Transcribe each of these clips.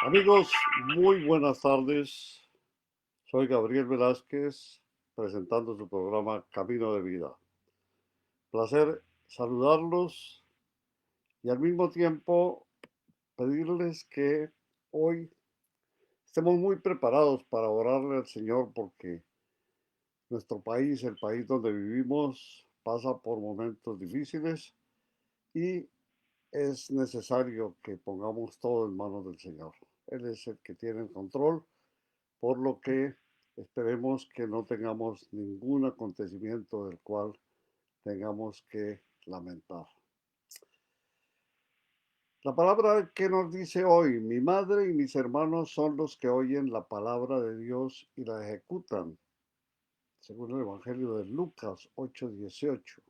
Amigos, muy buenas tardes. Soy Gabriel Velázquez, presentando su programa Camino de Vida. Placer saludarlos y al mismo tiempo pedirles que hoy estemos muy preparados para orarle al Señor porque nuestro país, el país donde vivimos, pasa por momentos difíciles y es necesario que pongamos todo en manos del Señor. Él es el que tiene el control, por lo que esperemos que no tengamos ningún acontecimiento del cual tengamos que lamentar. La palabra que nos dice hoy, mi madre y mis hermanos son los que oyen la palabra de Dios y la ejecutan, según el Evangelio de Lucas 8:18.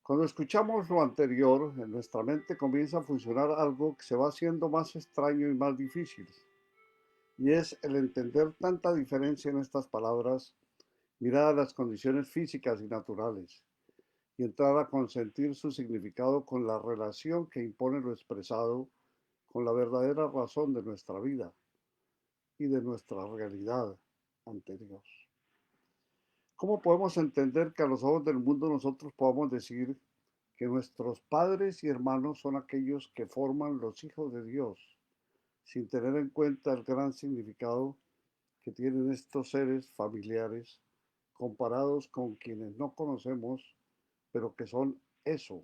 Cuando escuchamos lo anterior, en nuestra mente comienza a funcionar algo que se va haciendo más extraño y más difícil, y es el entender tanta diferencia en estas palabras mirar las condiciones físicas y naturales y entrar a consentir su significado con la relación que impone lo expresado con la verdadera razón de nuestra vida y de nuestra realidad ante Dios. ¿Cómo podemos entender que a los ojos del mundo nosotros podamos decir que nuestros padres y hermanos son aquellos que forman los hijos de Dios, sin tener en cuenta el gran significado que tienen estos seres familiares comparados con quienes no conocemos, pero que son eso,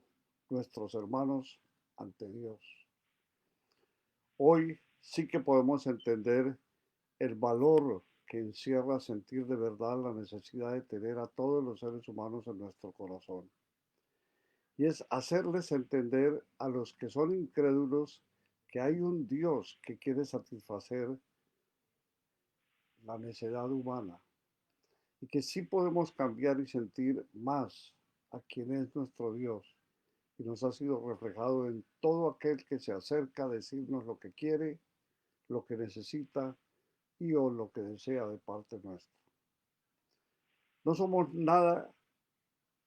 nuestros hermanos ante Dios? Hoy sí que podemos entender el valor que encierra sentir de verdad la necesidad de tener a todos los seres humanos en nuestro corazón. Y es hacerles entender a los que son incrédulos que hay un Dios que quiere satisfacer la necedad humana y que sí podemos cambiar y sentir más a quien es nuestro Dios y nos ha sido reflejado en todo aquel que se acerca a decirnos lo que quiere, lo que necesita y o lo que desea de parte nuestra. No somos nada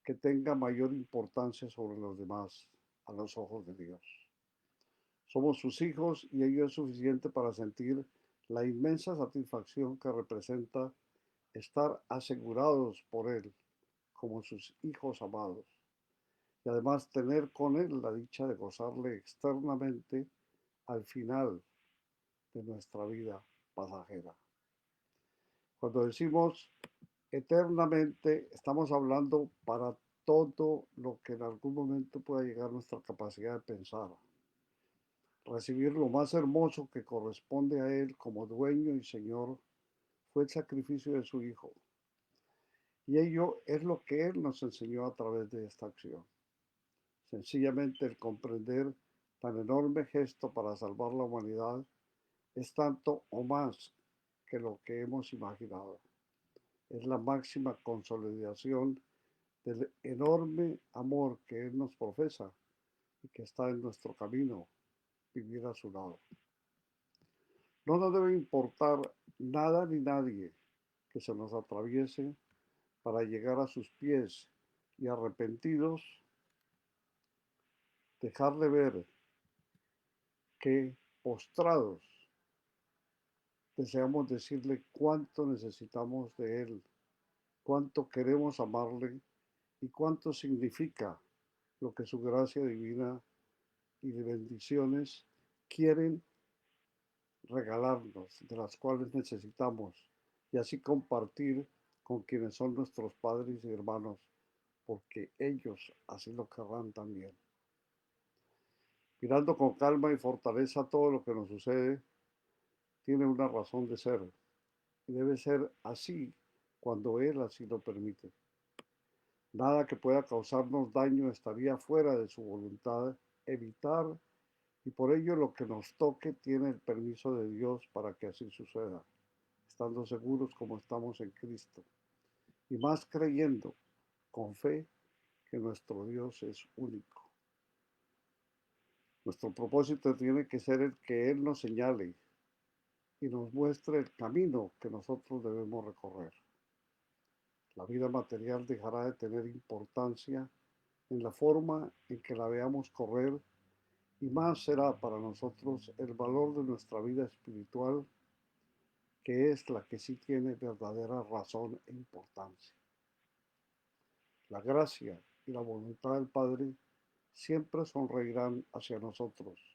que tenga mayor importancia sobre los demás a los ojos de Dios. Somos sus hijos y ello es suficiente para sentir la inmensa satisfacción que representa estar asegurados por Él como sus hijos amados y además tener con Él la dicha de gozarle externamente al final de nuestra vida pasajera. Cuando decimos eternamente, estamos hablando para todo lo que en algún momento pueda llegar a nuestra capacidad de pensar. Recibir lo más hermoso que corresponde a Él como dueño y Señor fue el sacrificio de su Hijo. Y ello es lo que Él nos enseñó a través de esta acción. Sencillamente el comprender tan enorme gesto para salvar la humanidad es tanto o más que lo que hemos imaginado. Es la máxima consolidación del enorme amor que Él nos profesa y que está en nuestro camino vivir a su lado. No nos debe importar nada ni nadie que se nos atraviese para llegar a sus pies y arrepentidos dejarle ver que postrados deseamos decirle cuánto necesitamos de Él, cuánto queremos amarle y cuánto significa lo que su gracia divina y de bendiciones quieren regalarnos, de las cuales necesitamos, y así compartir con quienes son nuestros padres y hermanos, porque ellos así lo querrán también. Mirando con calma y fortaleza todo lo que nos sucede, tiene una razón de ser, y debe ser así cuando Él así lo permite. Nada que pueda causarnos daño estaría fuera de su voluntad evitar, y por ello lo que nos toque tiene el permiso de Dios para que así suceda, estando seguros como estamos en Cristo, y más creyendo con fe que nuestro Dios es único. Nuestro propósito tiene que ser el que Él nos señale y nos muestre el camino que nosotros debemos recorrer. La vida material dejará de tener importancia en la forma en que la veamos correr y más será para nosotros el valor de nuestra vida espiritual, que es la que sí tiene verdadera razón e importancia. La gracia y la voluntad del Padre siempre sonreirán hacia nosotros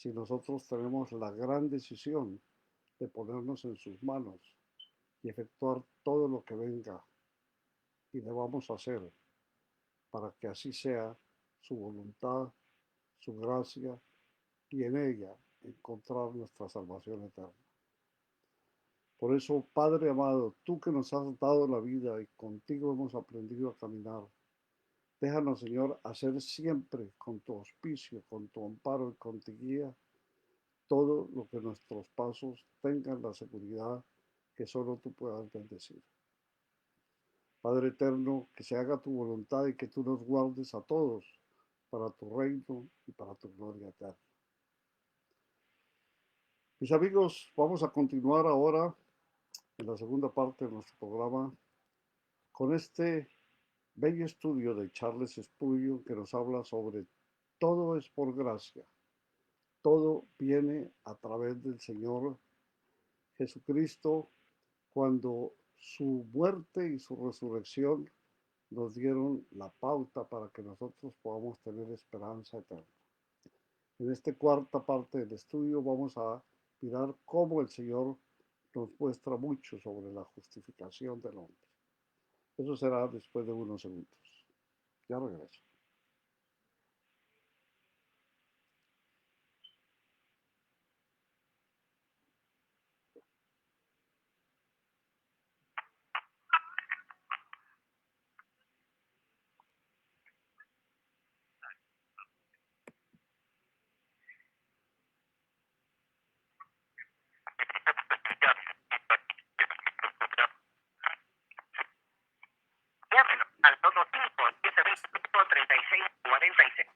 si nosotros tenemos la gran decisión de ponernos en sus manos y efectuar todo lo que venga y debamos hacer para que así sea su voluntad, su gracia y en ella encontrar nuestra salvación eterna. Por eso, Padre amado, tú que nos has dado la vida y contigo hemos aprendido a caminar, déjanos, Señor, hacer siempre con tu auspicio, con tu amparo y con tu guía, todo lo que nuestros pasos tengan la seguridad que solo tú puedas bendecir. Padre eterno, que se haga tu voluntad y que tú nos guardes a todos para tu reino y para tu gloria eterna. Mis amigos, vamos a continuar ahora en la segunda parte de nuestro programa con este bello estudio de Charles Spurgeon que nos habla sobre todo es por gracia, todo viene a través del Señor Jesucristo, cuando su muerte y su resurrección nos dieron la pauta para que nosotros podamos tener esperanza eterna. En esta cuarta parte del estudio vamos a mirar cómo el Señor nos muestra mucho sobre la justificación del hombre. Eso será después de unos segundos. Ya regreso. Llámenos al 225-725-3646.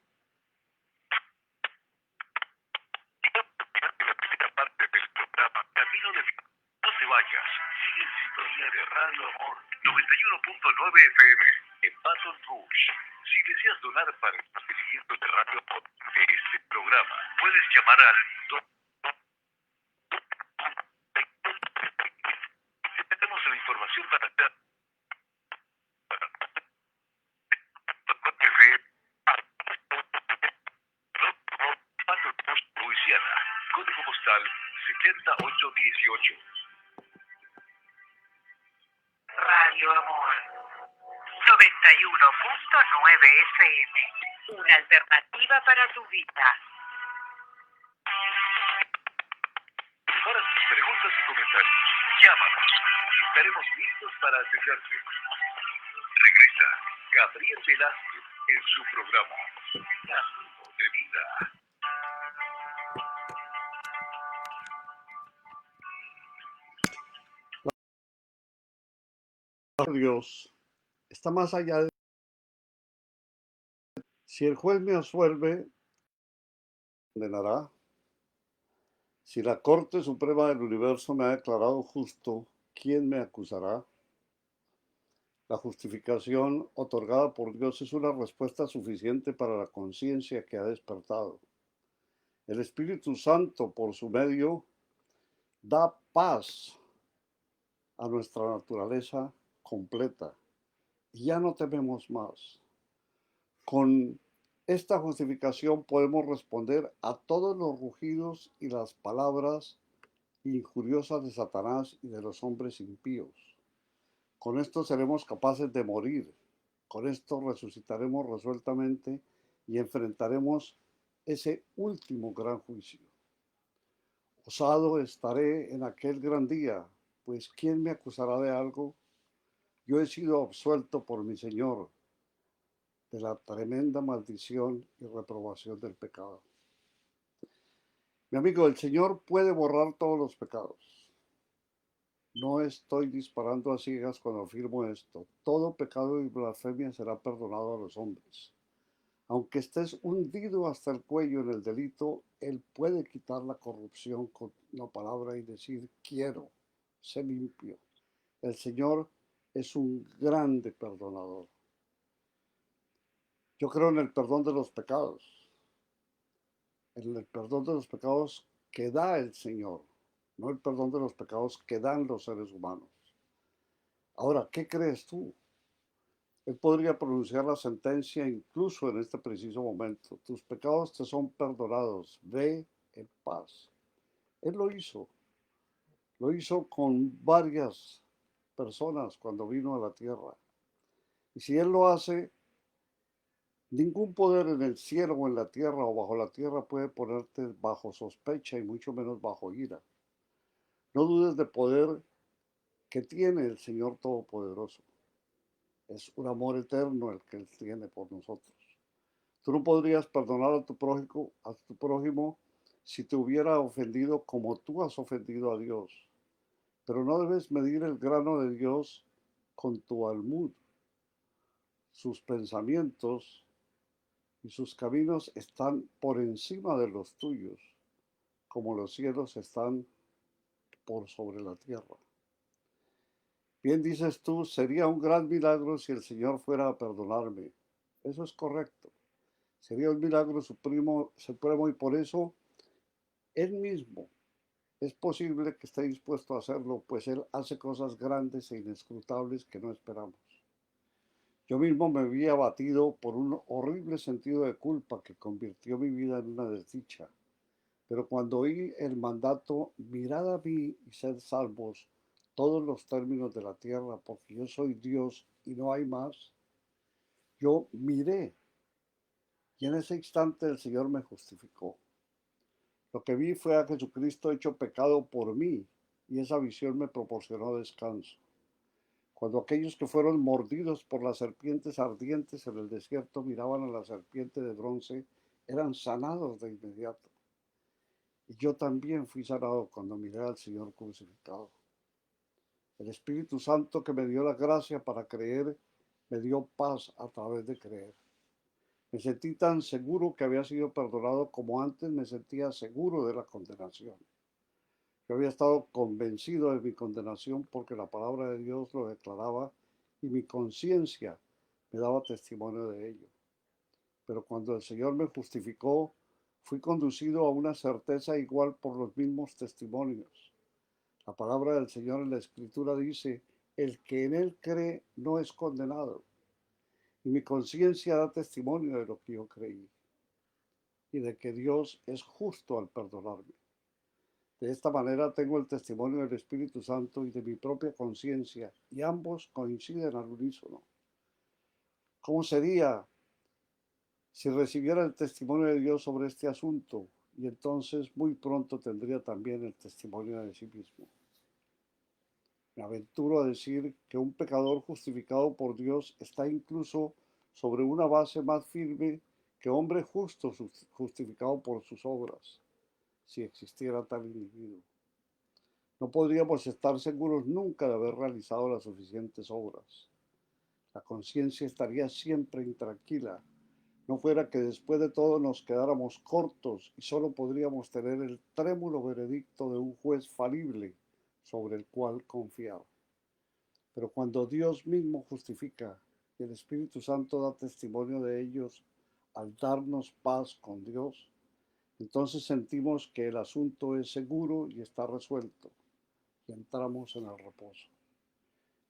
La primera parte del programa Camino de Vida. No te vayas. Sigue en sintonía de Radio Amor 91.9 FM en Baton Rouge. Si deseas donar para el mantenimiento de Radio Amor de este programa, puedes llamar al 2. Tenemos la información para estar Louisiana, código postal 7818. Radio Amor 91.9 FM, una alternativa para tu vida. Prepara tus preguntas y comentarios. Llámanos y estaremos listos para atenderte. Regresa Gabriel Velázquez en su programa Camino de Vida. Dios está más allá de si el juez me absuelve, condenará. Si la Corte Suprema del Universo me ha declarado justo, ¿quién me acusará? La justificación otorgada por Dios es una respuesta suficiente para la conciencia que ha despertado. El Espíritu Santo, por su medio, da paz a nuestra naturaleza completa. Y ya no tememos más. Con esta justificación podemos responder a todos los rugidos y las palabras injuriosas de Satanás y de los hombres impíos. Con esto seremos capaces de morir. Con esto resucitaremos resueltamente y enfrentaremos ese último gran juicio. Osado estaré en aquel gran día, pues ¿quién me acusará de algo? Yo he sido absuelto por mi Señor de la tremenda maldición y reprobación del pecado. Mi amigo, el Señor puede borrar todos los pecados. No estoy disparando a ciegas cuando afirmo esto. Todo pecado y blasfemia será perdonado a los hombres. Aunque estés hundido hasta el cuello en el delito, Él puede quitar la corrupción con la palabra y decir, quiero, sé limpio. El Señor es un grande perdonador. Yo creo en el perdón de los pecados. el perdón de los pecados que da el Señor, no el perdón de los pecados que dan los seres humanos. Ahora, ¿qué crees tú? Él podría pronunciar la sentencia incluso en este preciso momento. Tus pecados te son perdonados. Ve en paz. Él lo hizo. Lo hizo con varias personas cuando vino a la tierra. Y si Él lo hace, ningún poder en el cielo o en la tierra o bajo la tierra puede ponerte bajo sospecha y mucho menos bajo ira. No dudes del poder que tiene el Señor Todopoderoso. Es un amor eterno el que Él tiene por nosotros. Tú no podrías perdonar a tu prójimo si te hubiera ofendido como tú has ofendido a Dios. Pero no debes medir el grano de Dios con tu almud. Sus pensamientos y sus caminos están por encima de los tuyos, como los cielos están por sobre la tierra. Bien dices tú, sería un gran milagro si el Señor fuera a perdonarme. Eso es correcto. Sería un milagro supremo y por eso Él mismo es posible que esté dispuesto a hacerlo, pues Él hace cosas grandes e inescrutables que no esperamos. Yo mismo me vi abatido por un horrible sentido de culpa que convirtió mi vida en una desdicha. Pero cuando oí el mandato, mirad a mí y sed salvos todos los términos de la tierra, porque yo soy Dios y no hay más, yo miré y en ese instante el Señor me justificó. Lo que vi fue a Jesucristo hecho pecado por mí y esa visión me proporcionó descanso. Cuando aquellos que fueron mordidos por las serpientes ardientes en el desierto miraban a la serpiente de bronce, eran sanados de inmediato. Y yo también fui sanado cuando miré al Señor crucificado. El Espíritu Santo que me dio la gracia para creer, me dio paz a través de creer. Me sentí tan seguro que había sido perdonado como antes me sentía seguro de la condenación. Yo había estado convencido de mi condenación porque la palabra de Dios lo declaraba y mi conciencia me daba testimonio de ello. Pero cuando el Señor me justificó, fui conducido a una certeza igual por los mismos testimonios. La palabra del Señor en la Escritura dice, el que en Él cree no es condenado. Y mi conciencia da testimonio de lo que yo creí y de que Dios es justo al perdonarme. De esta manera tengo el testimonio del Espíritu Santo y de mi propia conciencia, y ambos coinciden al unísono. ¿Cómo sería si recibiera el testimonio de Dios sobre este asunto? Y entonces muy pronto tendría también el testimonio de sí mismo. Me aventuro a decir que un pecador justificado por Dios está incluso sobre una base más firme que hombre justo justificado por sus obras, si existiera tal individuo. No podríamos estar seguros nunca de haber realizado las suficientes obras. La conciencia estaría siempre intranquila, no fuera que después de todo nos quedáramos cortos y solo podríamos tener el trémulo veredicto de un juez falible sobre el cual confiar. Pero cuando Dios mismo justifica y el Espíritu Santo da testimonio de ellos al darnos paz con Dios, entonces sentimos que el asunto es seguro y está resuelto y entramos en el reposo.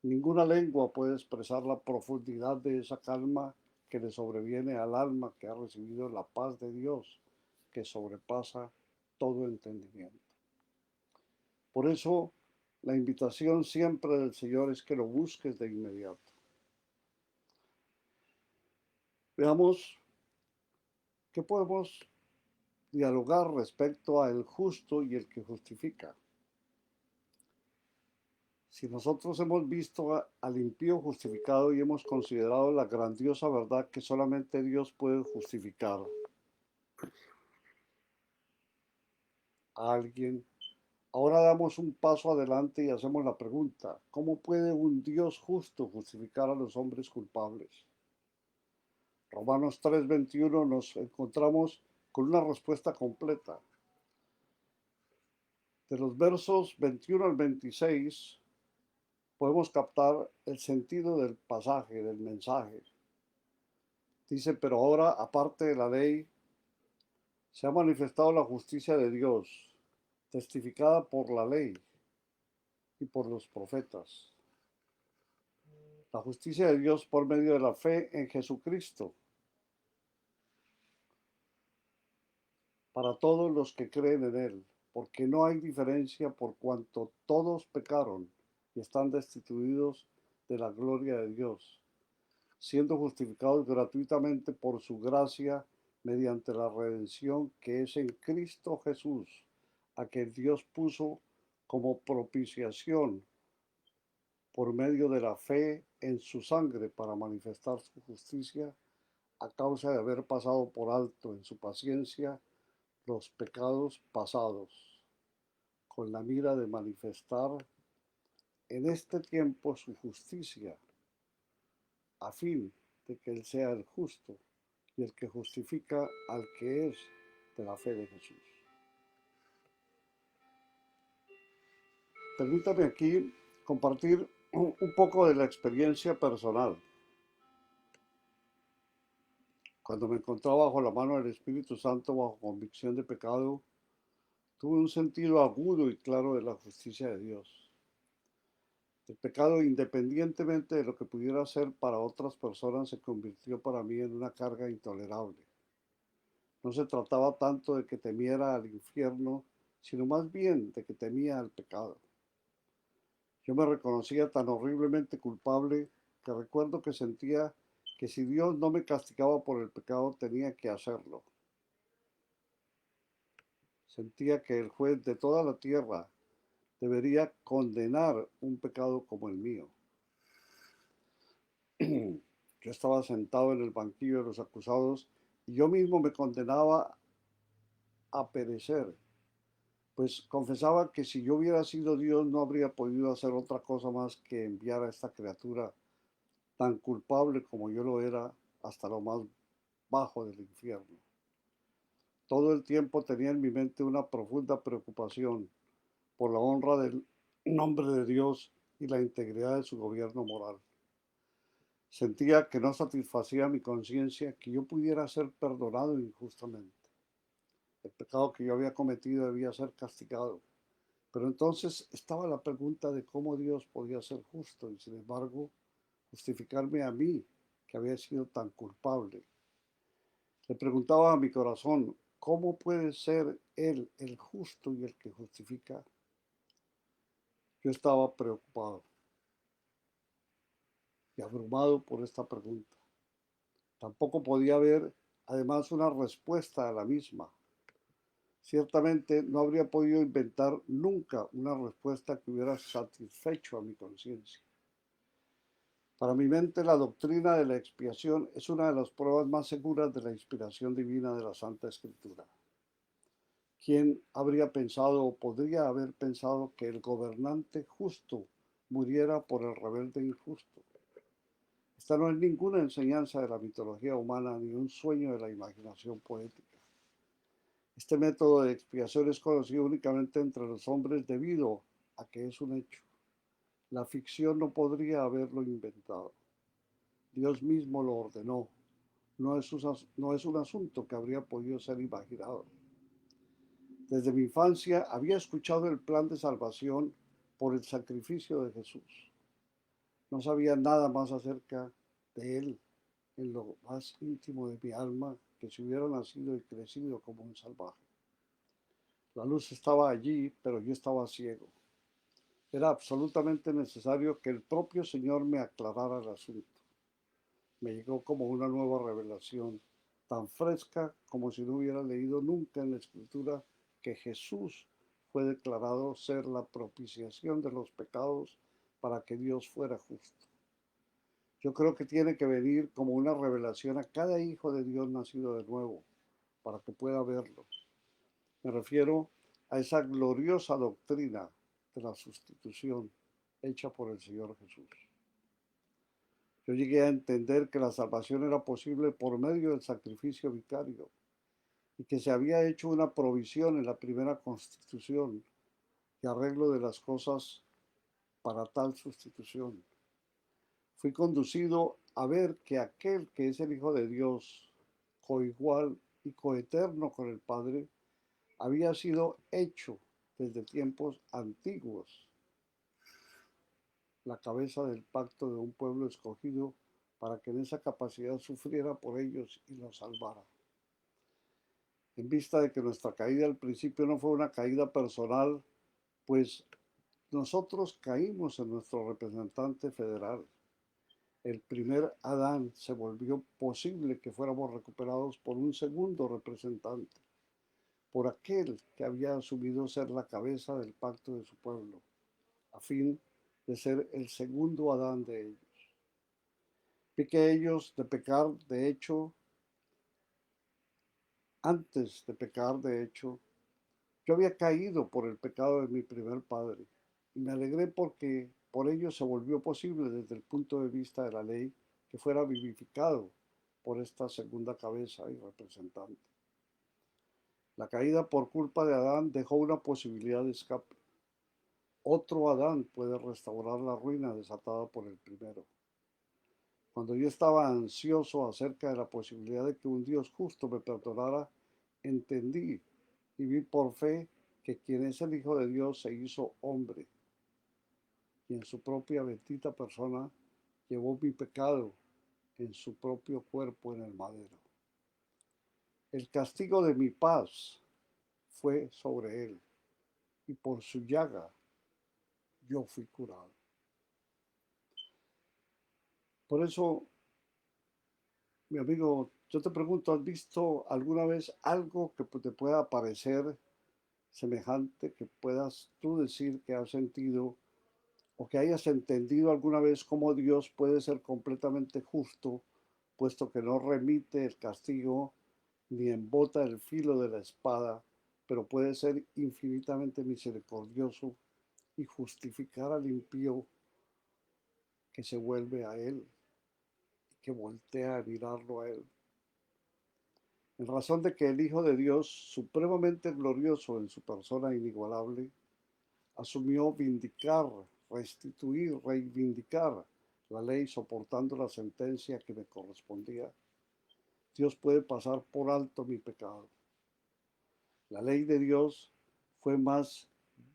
Ninguna lengua puede expresar la profundidad de esa calma que le sobreviene al alma que ha recibido la paz de Dios que sobrepasa todo entendimiento. Por eso, la invitación siempre del Señor es que lo busques de inmediato. Veamos qué podemos dialogar respecto a el justo y el que justifica. Si nosotros hemos visto al impío justificado y hemos considerado la grandiosa verdad que solamente Dios puede justificar a alguien, ahora damos un paso adelante y hacemos la pregunta, ¿cómo puede un Dios justo justificar a los hombres culpables? Romanos 3:21 nos encontramos con una respuesta completa. De los versos 21 al 26 podemos captar el sentido del pasaje, del mensaje. Dice, pero ahora, aparte de la ley, Se ha manifestado la justicia de Dios, testificada por la ley y por los profetas. La justicia de Dios por medio de la fe en Jesucristo, para todos los que creen en Él, porque no hay diferencia por cuanto todos pecaron y están destituidos de la gloria de Dios, siendo justificados gratuitamente por su gracia mediante la redención que es en Cristo Jesús, a que Dios puso como propiciación por medio de la fe en su sangre para manifestar su justicia a causa de haber pasado por alto en su paciencia los pecados pasados, con la mira de manifestar en este tiempo su justicia, a fin de que Él sea el justo y el que justifica al que es de la fe de Jesús. Permítame aquí compartir un poco de la experiencia personal. Cuando me encontraba bajo la mano del Espíritu Santo, bajo convicción de pecado, tuve un sentido agudo y claro de la justicia de Dios. El pecado, independientemente de lo que pudiera ser para otras personas, se convirtió para mí en una carga intolerable. No se trataba tanto de que temiera al infierno, sino más bien de que temía al pecado. Yo me reconocía tan horriblemente culpable que recuerdo que sentía que si Dios no me castigaba por el pecado, tenía que hacerlo. Sentía que el juez de toda la tierra debería condenar un pecado como el mío. Yo estaba sentado en el banquillo de los acusados y yo mismo me condenaba a perecer, pues confesaba que si yo hubiera sido Dios no habría podido hacer otra cosa más que enviar a esta criatura tan culpable como yo lo era hasta lo más bajo del infierno. Todo el tiempo tenía en mi mente una profunda preocupación por la honra del nombre de Dios y la integridad de su gobierno moral. Sentía que no satisfacía mi conciencia que yo pudiera ser perdonado injustamente. El pecado que yo había cometido debía ser castigado. Pero entonces estaba la pregunta de cómo Dios podía ser justo y sin embargo justificarme a mí, que había sido tan culpable. Le preguntaba a mi corazón, ¿cómo puede ser Él el justo y el que justifica? Yo estaba preocupado y abrumado por esta pregunta. Tampoco podía haber, además, una respuesta a la misma. Ciertamente no habría podido inventar nunca una respuesta que hubiera satisfecho a mi conciencia. Para mi mente, la doctrina de la expiación es una de las pruebas más seguras de la inspiración divina de la Santa Escritura. ¿Quién habría pensado o podría haber pensado que el gobernante justo muriera por el rebelde injusto? Esta no es ninguna enseñanza de la mitología humana ni un sueño de la imaginación poética. Este método de expiación es conocido únicamente entre los hombres debido a que es un hecho. La ficción no podría haberlo inventado. Dios mismo lo ordenó. No es un asunto que habría podido ser imaginado. Desde mi infancia había escuchado el plan de salvación por el sacrificio de Jesús. No sabía nada más acerca de Él en lo más íntimo de mi alma que si hubiera nacido y crecido como un salvaje. La luz estaba allí, pero yo estaba ciego. Era absolutamente necesario que el propio Señor me aclarara el asunto. Me llegó como una nueva revelación, tan fresca como si no hubiera leído nunca en la Escritura que Jesús fue declarado ser la propiciación de los pecados para que Dios fuera justo. Yo creo que tiene que venir como una revelación a cada hijo de Dios nacido de nuevo, para que pueda verlo. Me refiero a esa gloriosa doctrina de la sustitución hecha por el Señor Jesús. Yo llegué a entender que la salvación era posible por medio del sacrificio vicario y que se había hecho una provisión en la primera constitución y arreglo de las cosas para tal sustitución. Fui conducido a ver que aquel que es el Hijo de Dios, coigual y coeterno con el Padre, había sido hecho desde tiempos antiguos la cabeza del pacto de un pueblo escogido para que en esa capacidad sufriera por ellos y los salvara. En vista de que nuestra caída al principio no fue una caída personal, pues nosotros caímos en nuestro representante federal. El primer Adán se volvió posible que fuéramos recuperados por un segundo representante, por aquel que había asumido ser la cabeza del pacto de su pueblo, a fin de ser el segundo Adán de ellos. Vi que ellos de pecar, de hecho, antes de pecar, de hecho, yo había caído por el pecado de mi primer padre y me alegré porque por ello se volvió posible desde el punto de vista de la ley que fuera vivificado por esta segunda cabeza y representante. La caída por culpa de Adán dejó una posibilidad de escape. Otro Adán puede restaurar la ruina desatada por el primero. Cuando yo estaba ansioso acerca de la posibilidad de que un Dios justo me perdonara, entendí y vi por fe que quien es el Hijo de Dios se hizo hombre y en su propia bendita persona llevó mi pecado en su propio cuerpo en el madero. El castigo de mi paz fue sobre él y por su llaga yo fui curado. Por eso, mi amigo, yo te pregunto, ¿has visto alguna vez algo que te pueda parecer semejante, que puedas tú decir que has sentido o que hayas entendido alguna vez cómo Dios puede ser completamente justo, puesto que no remite el castigo ni embota el filo de la espada, pero puede ser infinitamente misericordioso y justificar al impío que se vuelve a él, que voltea a mirarlo a él? En razón de que el Hijo de Dios, supremamente glorioso en su persona inigualable, asumió vindicar, restituir, reivindicar la ley soportando la sentencia que me correspondía. Dios puede pasar por alto mi pecado. La ley de Dios fue más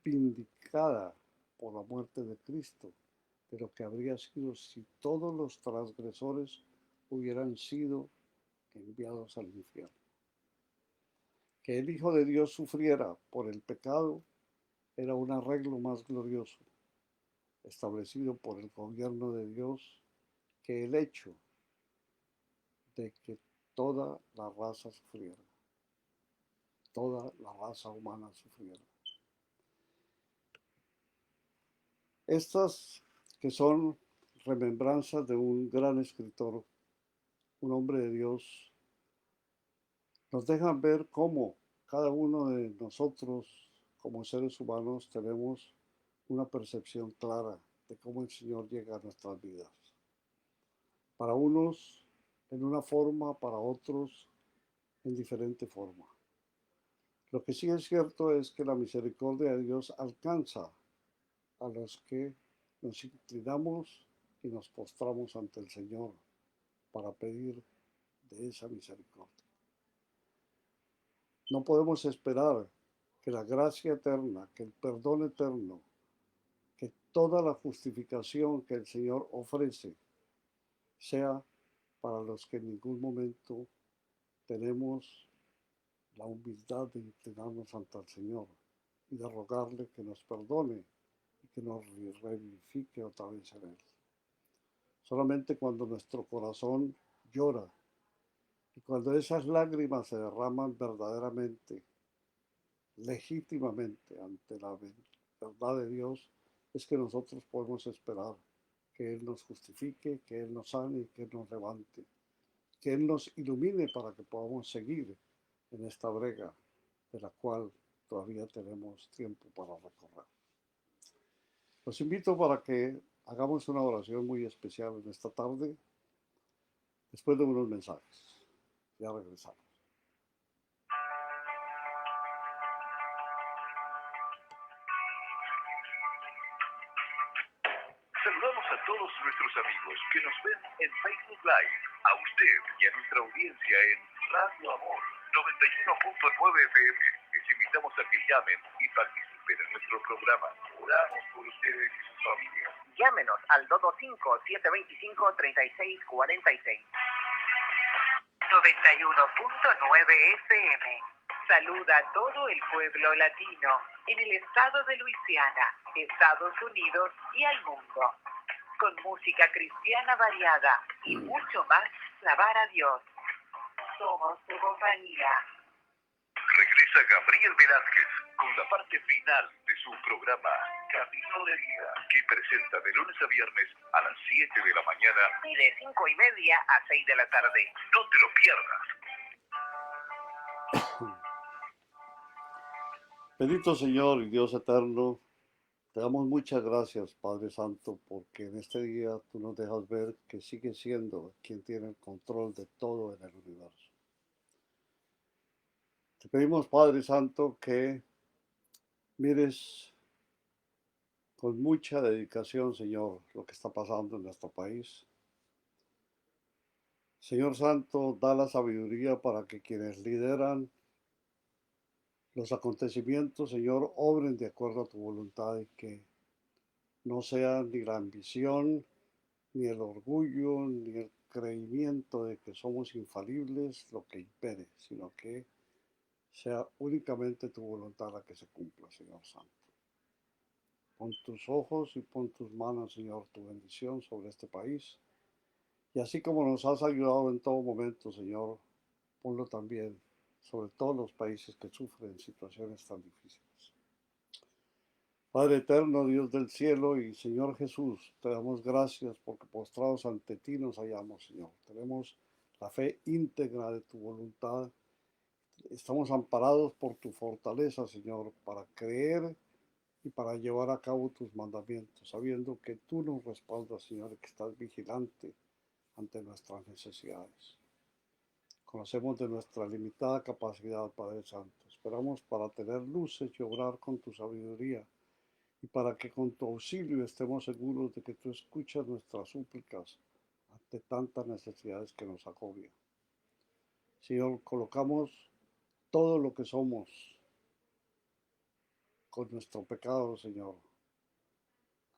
vindicada por la muerte de Cristo de lo que habría sido si todos los transgresores hubieran sido enviados al infierno. Que el Hijo de Dios sufriera por el pecado era un arreglo más glorioso, establecido por el gobierno de Dios, que el hecho de que toda la raza sufriera, toda la raza humana sufriera. Estas que son remembranzas de un gran escritor, un hombre de Dios, nos dejan ver cómo cada uno de nosotros como seres humanos tenemos una percepción clara de cómo el Señor llega a nuestras vidas. Para unos en una forma, para otros en diferente forma. Lo que sí es cierto es que la misericordia de Dios alcanza a los que nos inclinamos y nos postramos ante el Señor para pedir de esa misericordia. No podemos esperar que la gracia eterna, que el perdón eterno, que toda la justificación que el Señor ofrece sea para los que en ningún momento tenemos la humildad de inclinarnos ante el Señor y de rogarle que nos perdone y que nos revivifique otra vez en Él. Solamente cuando nuestro corazón llora y cuando esas lágrimas se derraman verdaderamente, legítimamente ante la verdad de Dios, es que nosotros podemos esperar que Él nos justifique, que Él nos sane y que Él nos levante, que Él nos ilumine para que podamos seguir en esta brega de la cual todavía tenemos tiempo para recorrer. Los invito para que hagamos una oración muy especial en esta tarde, después de unos mensajes. Ya regresamos. Saludamos a todos nuestros amigos que nos ven en Facebook Live, a usted y a nuestra audiencia en Radio Amor 91.9 FM. Les invitamos a que llamen y participen en nuestro programa. Oramos por ustedes y sus familias. Llámenos al 225-725-3646. 91.9 FM. Saluda a todo el pueblo latino en el estado de Luisiana, Estados Unidos y al mundo. Con música cristiana variada y mucho más, alabar a Dios. Somos tu compañía. Regresa Gabriel Velázquez con la parte final de su programa Camino de Vida, que presenta de lunes a viernes a las 7 de la mañana Y de 5:30 a 6 de la tarde. No te lo pierdas. Bendito Señor y Dios eterno, te damos muchas gracias, Padre Santo, porque en este día tú nos dejas ver que sigue siendo quien tiene el control de todo en el universo. Te pedimos, Padre Santo, que mires con mucha dedicación, Señor, lo que está pasando en nuestro país. Señor Santo, da la sabiduría para que quienes lideran los acontecimientos, Señor, obren de acuerdo a tu voluntad y que no sea ni la ambición, ni el orgullo, ni el creimiento de que somos infalibles lo que impere, sino que sea únicamente tu voluntad la que se cumpla, Señor Santo. Pon tus ojos y pon tus manos, Señor, tu bendición sobre este país. Y así como nos has ayudado en todo momento, Señor, ponlo también sobre todos los países que sufren situaciones tan difíciles. Padre eterno, Dios del cielo y Señor Jesús, te damos gracias porque postrados ante ti nos hallamos, Señor. Tenemos la fe íntegra de tu voluntad. Estamos amparados por tu fortaleza, Señor, para creer y para llevar a cabo tus mandamientos, sabiendo que tú nos respaldas, Señor, y que estás vigilante ante nuestras necesidades. Conocemos de nuestra limitada capacidad, Padre Santo. Esperamos para tener luces y obrar con tu sabiduría y para que con tu auxilio estemos seguros de que tú escuchas nuestras súplicas ante tantas necesidades que nos agobian. Señor, colocamos todo lo que somos con nuestro pecado, Señor,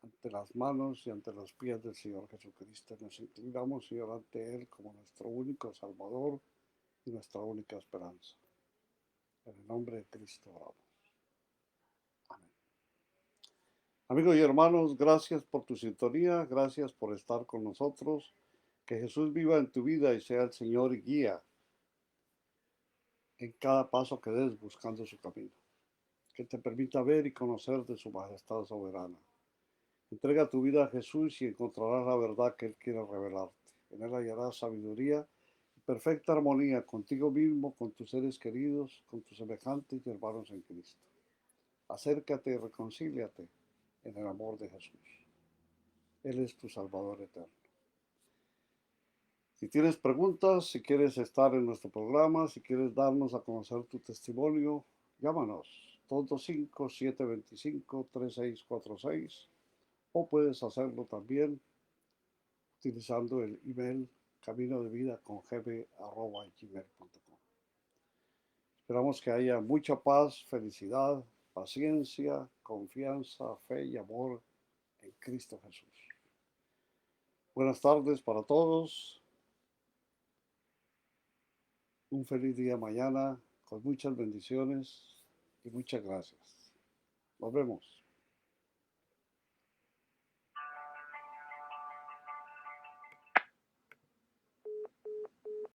ante las manos y ante los pies del Señor Jesucristo. Nos inclinamos, Señor, ante Él como nuestro único Salvador y nuestra única esperanza. En el nombre de Cristo oramos. Amén. Amigos y hermanos, gracias por tu sintonía, gracias por estar con nosotros. Que Jesús viva en tu vida y sea el Señor y guía en cada paso que des buscando su camino. Que te permita ver y conocer de su majestad soberana. Entrega tu vida a Jesús y encontrarás la verdad que Él quiere revelarte. En Él hallarás sabiduría y perfecta armonía contigo mismo, con tus seres queridos, con tus semejantes y hermanos en Cristo. Acércate y reconcíliate en el amor de Jesús. Él es tu Salvador eterno. Si tienes preguntas, si quieres estar en nuestro programa, si quieres darnos a conocer tu testimonio, llámanos 225-725-3646 o puedes hacerlo también utilizando el email caminodevida@gmail.com. Esperamos que haya mucha paz, felicidad, paciencia, confianza, fe y amor en Cristo Jesús. Buenas tardes para todos. Un feliz día mañana con muchas bendiciones y muchas gracias. Nos vemos.